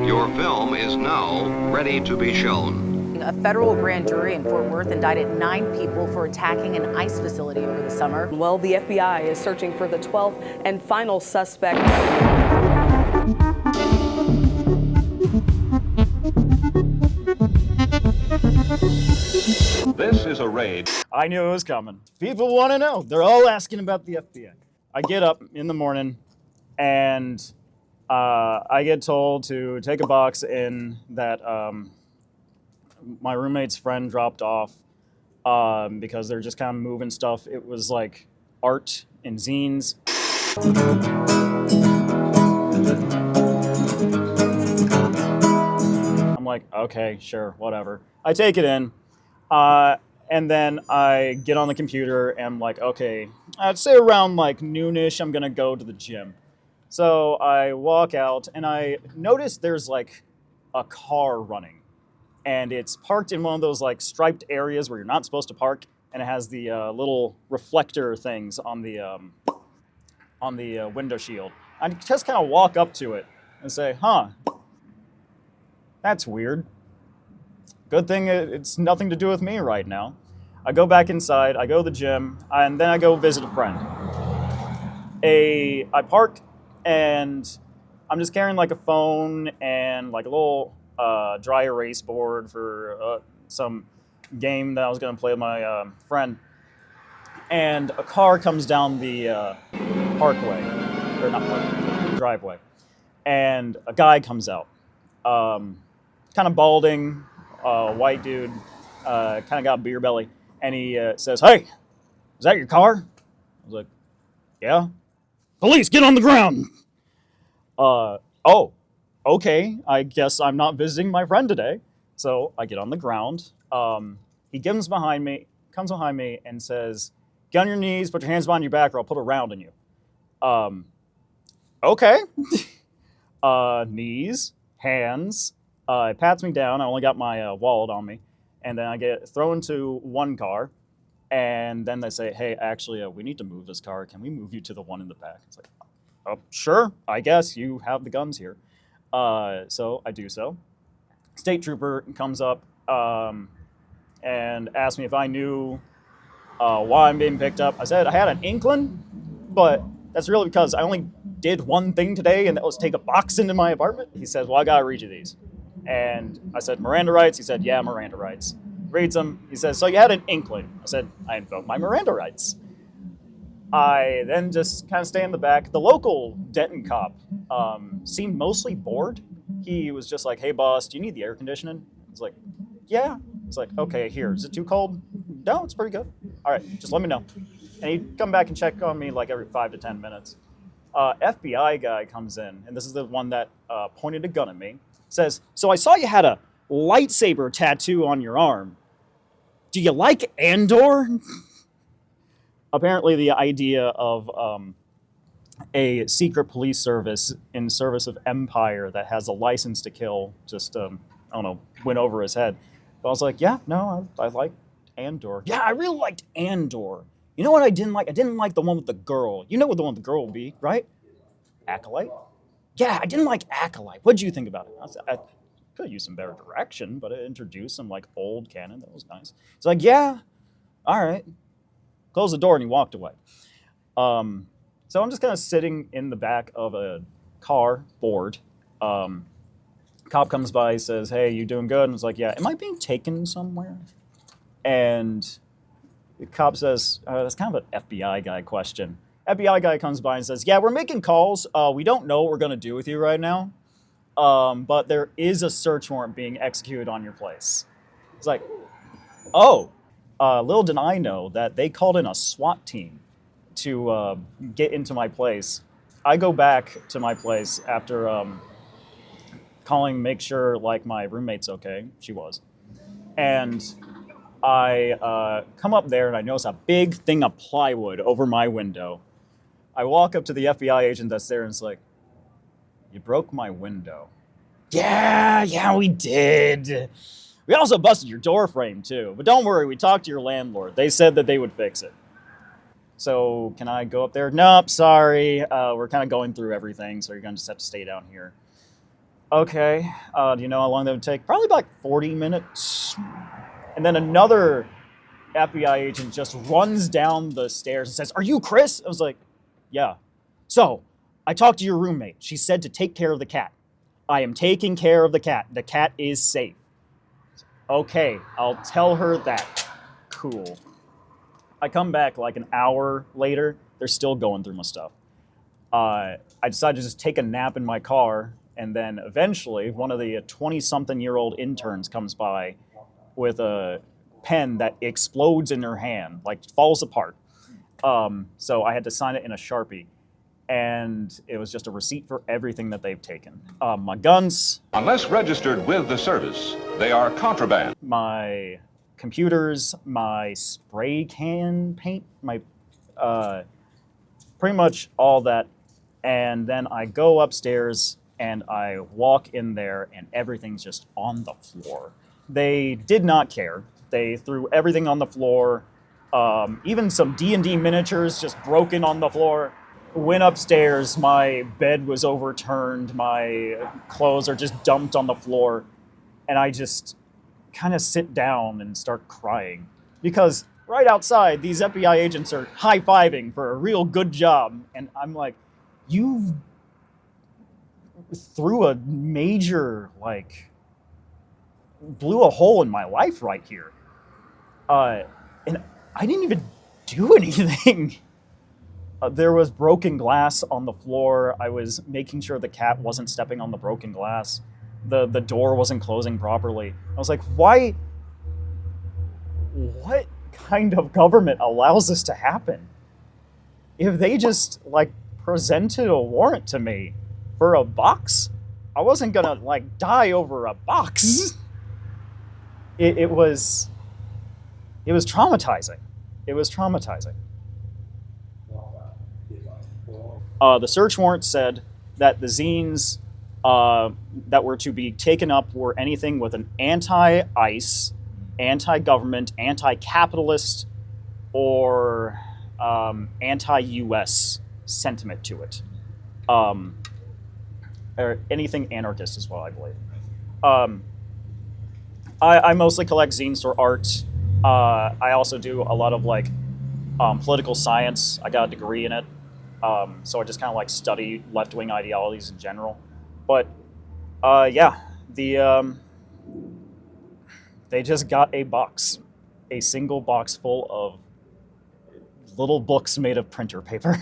Your film is now ready to be shown. A federal grand jury in Fort Worth indicted 9 people for attacking an ICE facility over the summer. Well, the FBI is searching for the 12th and final suspect. This is a raid. I knew it was coming. People want to know. They're all asking about the FBI. I get up in the morning and I get told to take a box in that my roommate's friend dropped off because they're just kind of moving stuff. It was like art and zines. I'm like, okay, sure, whatever. I take it in. And then I get on the computer and I'm like, okay, I'd say around like noonish, I'm gonna go to the gym. So I walk out and I notice there's like a car running and it's parked in one of those like striped areas where you're not supposed to park, and it has the little reflector things on the window shield. I just kind of walk up to it and say, huh, that's weird. Good thing it's nothing to do with me right now. I go back inside, I go to the gym, and then I go visit a friend. I park, and I'm just carrying like a phone and like a little dry erase board for some game that I was going to play with my friend. And a car comes down the parkway, or not parkway, driveway, and a guy comes out, kind of balding, white dude, kind of got a beer belly, and he says, "Hey, is that your car?" I was like, "Yeah." "Police, get on the ground." Oh, okay, I guess I'm not visiting my friend today. So I get on the ground. He comes behind me and says, "Get on your knees, put your hands behind your back, or I'll put a round in you." Okay. Knees, hands. It pats me down. I only got my wallet on me. And then I get thrown into one car. And then they say, "Hey, actually, we need to move this car. Can we move you to the one in the back?" It's like, "Oh, sure, I guess you have the guns here." So I do so. State trooper comes up and asked me if I knew why I'm being picked up. I said I had an inkling, but that's really because I only did one thing today, and that was take a box into my apartment. He said, "Well, I gotta read you these." And I said, "Miranda rights?" He said, "Yeah, Miranda rights." Reads them. He says, "So you had an inkling?" I said, "I invoked my Miranda rights." I then just kind of stay in the back. The local Denton cop seemed mostly bored. He was just like, "Hey, boss, do you need the air conditioning?" I was like, "Yeah." It's like, "Okay, here. Is it too cold?" "No, it's pretty good." "All right, just let me know." And he'd come back and check on me like every 5 to 10 minutes. FBI guy comes in, and this is the one that pointed a gun at me. Says, "So I saw you had a lightsaber tattoo on your arm. Do you like Andor?" Apparently the idea of a secret police service in service of Empire that has a license to kill just, I don't know, went over his head. But I was like, "Yeah, no, I like Andor." "Yeah, I really liked Andor. You know what I didn't like? I didn't like the one with the girl. You know what the one with the girl will be, right? Acolyte?" "Yeah, I didn't like Acolyte. What did you think about it?" I could have used some better direction, but it introduced some like old canon. That was nice. It's like, "Yeah, all right." Closed the door and he walked away. So I'm just kind of sitting in the back of a car, bored. Cop comes by, says, "Hey, you doing good?" And it's like, "Yeah." "Am I being taken somewhere?" And the cop says, that's kind of an FBI guy question. FBI guy comes by and says, "Yeah, we're making calls. We don't know what we're going to do with you right now. But there is a search warrant being executed on your place." It's like, oh, little did I know that they called in a SWAT team to get into my place. I go back to my place after calling, make sure like my roommate's okay. She was. And I come up there and I notice a big thing of plywood over my window. I walk up to the FBI agent that's there and it's like, "You broke my window." Yeah, we did. We also busted your door frame too. But don't worry, we talked to your landlord. They said that they would fix it. So can I go up there? "Nope, sorry. We're kind of going through everything, so you're going to just have to stay down here." Okay, do you know how long that would take? Probably about 40 minutes. And then another FBI agent just runs down the stairs and says, "Are you Kris?" I was like, "Yeah." "So, I talked to your roommate. She said to take care of the cat." "I am taking care of the cat. The cat is safe." "Okay, I'll tell her that." Cool. I come back like an hour later. They're still going through my stuff. I decided to just take a nap in my car, and then eventually one of the 20-something-year-old interns comes by with a pen that explodes in her hand, like falls apart. So I had to sign it in a Sharpie, and it was just a receipt for everything that they've taken. My guns, Unless registered with the service, they are contraband. my computers, my spray can paint, my pretty much all that. And then I go upstairs and I walk in there and everything's just on the floor. They did not care. They threw everything on the floor. Even some D&D miniatures just broken on the floor. Went upstairs, my bed was overturned, my clothes are just dumped on the floor, and I just kind of sit down and start crying. Because right outside, these FBI agents are high-fiving for a real good job, and I'm like, you threw a major, blew a hole in my life right here. And I didn't even do anything. There was broken glass on the floor. I was making sure the cat wasn't stepping on the broken glass. The door wasn't closing properly. I was like, why? What kind of government allows this to happen? If they just, presented a warrant to me for a box, I wasn't gonna, die over a box. It was traumatizing. It was traumatizing. The search warrant said that the zines that were to be taken up were anything with an anti-ICE, anti-government, anti-capitalist, or anti-US sentiment to it. Or anything anarchist as well, I believe. I mostly collect zines for art. I also do a lot of political science. I got a degree in it. So I just kind of study left-wing ideologies in general. But yeah, they just got a single box full of little books made of printer paper.